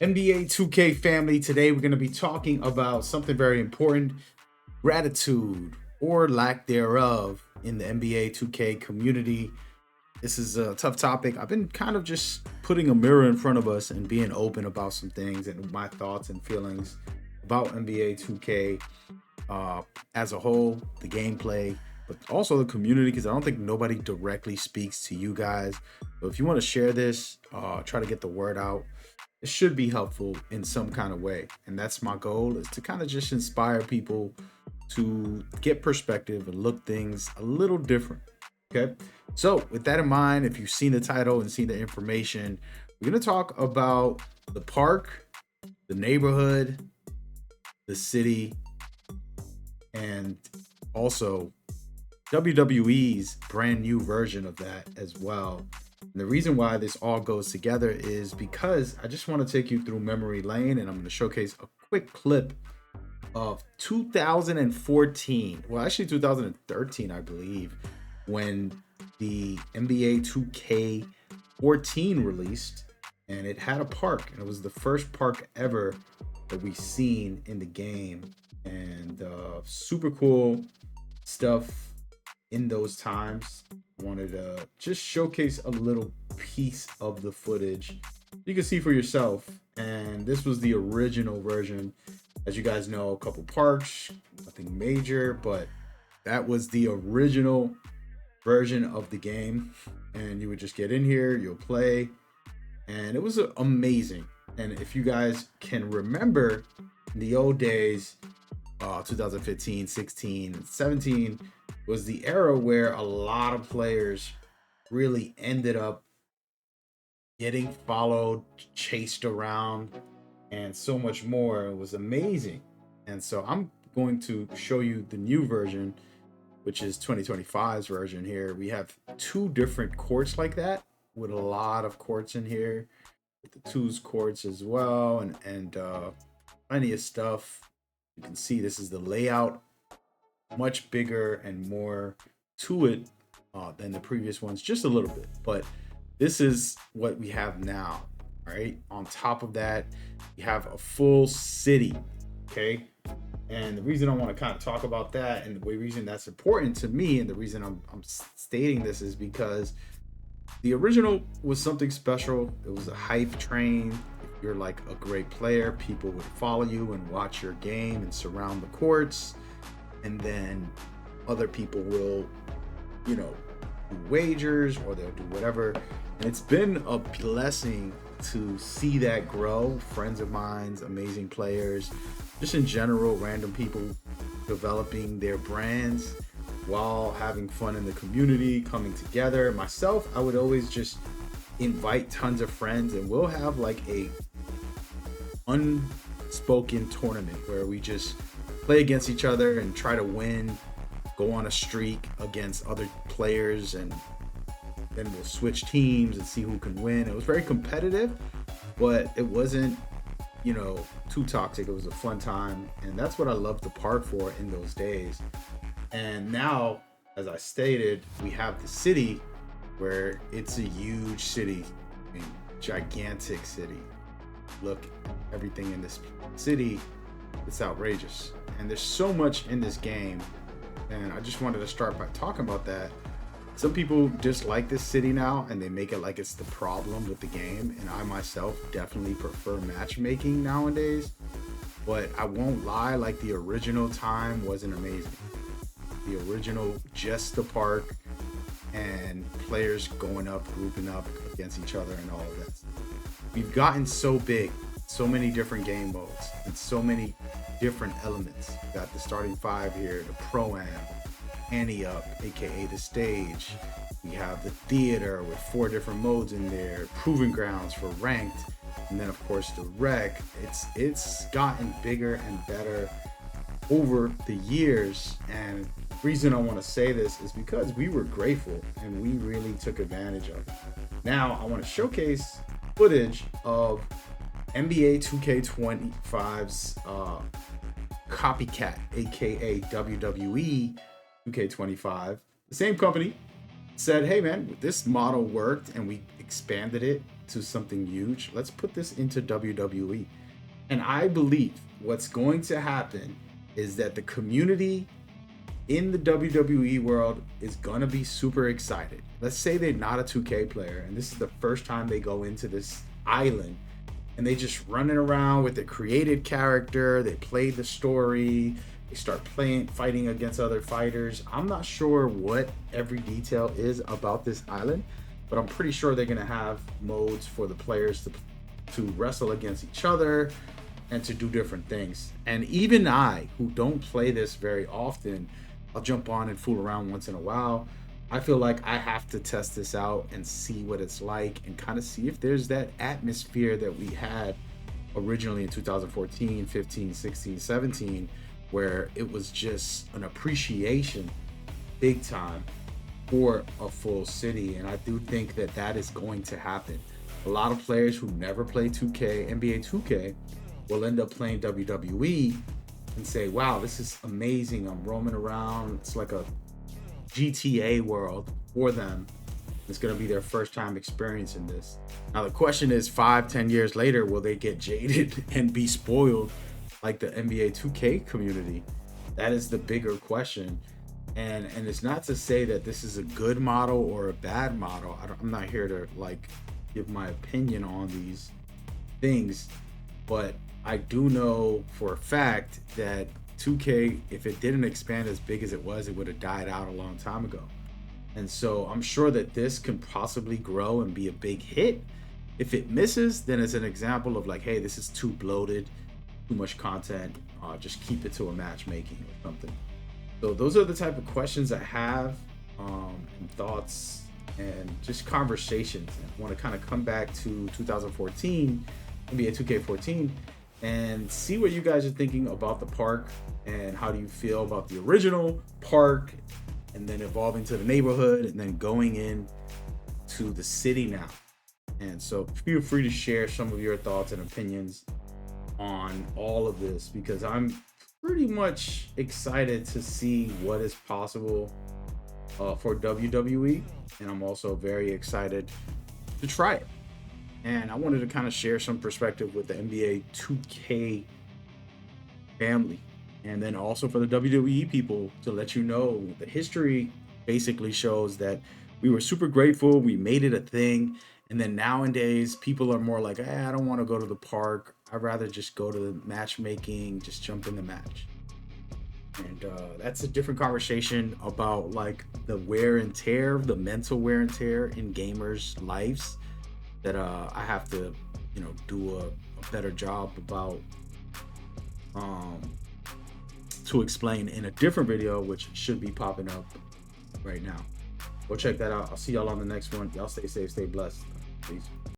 NBA 2K family, today we're going to be talking about something very important: gratitude or lack thereof in the NBA 2K community. This is a tough topic. I've been kind of just putting a mirror in front of us and being open about some things and my thoughts and feelings about NBA 2K as a whole, the gameplay, but also the community, because I don't think nobody directly speaks to you guys. So if you want to share this, try to get the word out. It should be helpful in some kind of way, and that's my goal, is to kind of just inspire people to get perspective and look things a little different. Okay, so with that in mind, if you've seen the title and seen the information, we're going to talk about the park, the neighborhood, the city, and also WWE's brand new version of that as well. And the reason why this all goes together is because I just want to take you through memory lane, and I'm going to showcase a quick clip of 2014. Well, actually 2013, I believe, when the NBA 2K14 released, and it had a park, and it was the first park ever that we've seen in the game. And super cool stuff in those times. I wanted to just showcase a little piece of the footage you can see for yourself. And this was the original version. As you guys know, a couple parks, nothing major, but that was the original version of the game. And you would just get in here, you'll play, and it was amazing. And if you guys can remember, in the old days, 2015, 16, and 17 was the era where a lot of players really ended up getting followed, chased around, and so much more. It was amazing. And so I'm going to show you the new version, which is 2025's version here. We have two different courts like that, with a lot of courts in here, with the twos courts as well, and plenty of stuff. You can see this is the layout, much bigger and more to it than the previous ones, just a little bit. But this is what we have now, right? On top of that, you have a full city, okay? And the reason I want to kind of talk about that, and the reason that's important to me, and the reason I'm stating this, is because the original was something special. It was a hype train. If you're like a great player, people would follow you and watch your game and surround the courts. And then other people will, do wagers, or they'll do whatever. And it's been a blessing to see that grow. Friends of mine's, amazing players, just in general, random people developing their brands while having fun in the community, coming together. Myself, I would always just invite tons of friends, and we'll have like a unspoken tournament where we just play against each other and try to win, go on a streak against other players, and then we'll switch teams and see who can win. It was very competitive, but it wasn't, too toxic. It was a fun time, and that's what I loved the park for in those days. And now, as I stated, we have the city, where it's a huge city, gigantic city. Look, everything in this city, it's outrageous. And there's so much in this game, and I just wanted to start by talking about that. Some people dislike this city now, and they make it like it's the problem with the game, and I myself definitely prefer matchmaking nowadays. But I won't lie, like, the original time wasn't amazing. The original, just the park and players going up, grouping up against each other, and all of that. We've gotten so big, so many different game modes, and so many different elements. We've got the starting five here, the Pro-Am, Ante Up, aka the stage. We have the theater with 4 different modes in there, proving grounds for ranked, and then of course the rec. It's gotten bigger and better over the years, and the reason I want to say this is because we were grateful and we really took advantage of it. Now I want to showcase footage of NBA 2K25's copycat, aka WWE 2k25. The same company said, hey man, this model worked, and we expanded it to something huge. Let's put this into WWE. And I believe what's going to happen is that the community in the WWE world is going to be super excited. Let's say they're not a 2K player and this is the first time they go into this island and they just running around with the created character. They play the story. They start fighting against other fighters. I'm not sure what every detail is about this island, but I'm pretty sure they're going to have modes for the players to wrestle against each other and to do different things. And even I, who don't play this very often, I'll jump on and fool around once in a while. I feel like I have to test this out and see what it's like and kind of see if there's that atmosphere that we had originally in 2014, 15, 16, 17, where it was just an appreciation big time for a full city. And I do think that that is going to happen. A lot of players who never play 2K, NBA 2K, will end up playing WWE and say, wow, this is amazing. I'm roaming around. It's like a GTA world for them. It's going to be their first time experiencing this. Now, the question is 5-10 years later, will they get jaded and be spoiled like the NBA 2K community? That is the bigger question. And it's not to say that this is a good model or a bad model. I'm not here to like give my opinion on these things, but I do know for a fact that 2K, if it didn't expand as big as it was, it would have died out a long time ago. And so I'm sure that this can possibly grow and be a big hit. If it misses, then it's an example of like, hey, this is too bloated, too much content, just keep it to a matchmaking or something. So those are the type of questions I have, and thoughts and just conversations. I want to kind of come back to 2014, NBA 2K14, and see what you guys are thinking about the park and how do you feel about the original park and then evolving to the neighborhood and then going in to the city now. And so feel free to share some of your thoughts and opinions on all of this, because I'm pretty much excited to see what is possible for WWE, and I'm also very excited to try it. And I wanted to kind of share some perspective with the NBA 2K family, and then also for the WWE people, to let you know the history basically shows that we were super grateful, we made it a thing, and then nowadays people are more like, I don't want to go to the park, I'd rather just go to the matchmaking, just jump in the match. And that's a different conversation about like the wear and tear, the mental wear and tear in gamers' lives that I have to, do a better job about to explain in a different video, which should be popping up right now. Go check that out. I'll see y'all on the next one. Y'all stay safe, stay blessed. Peace.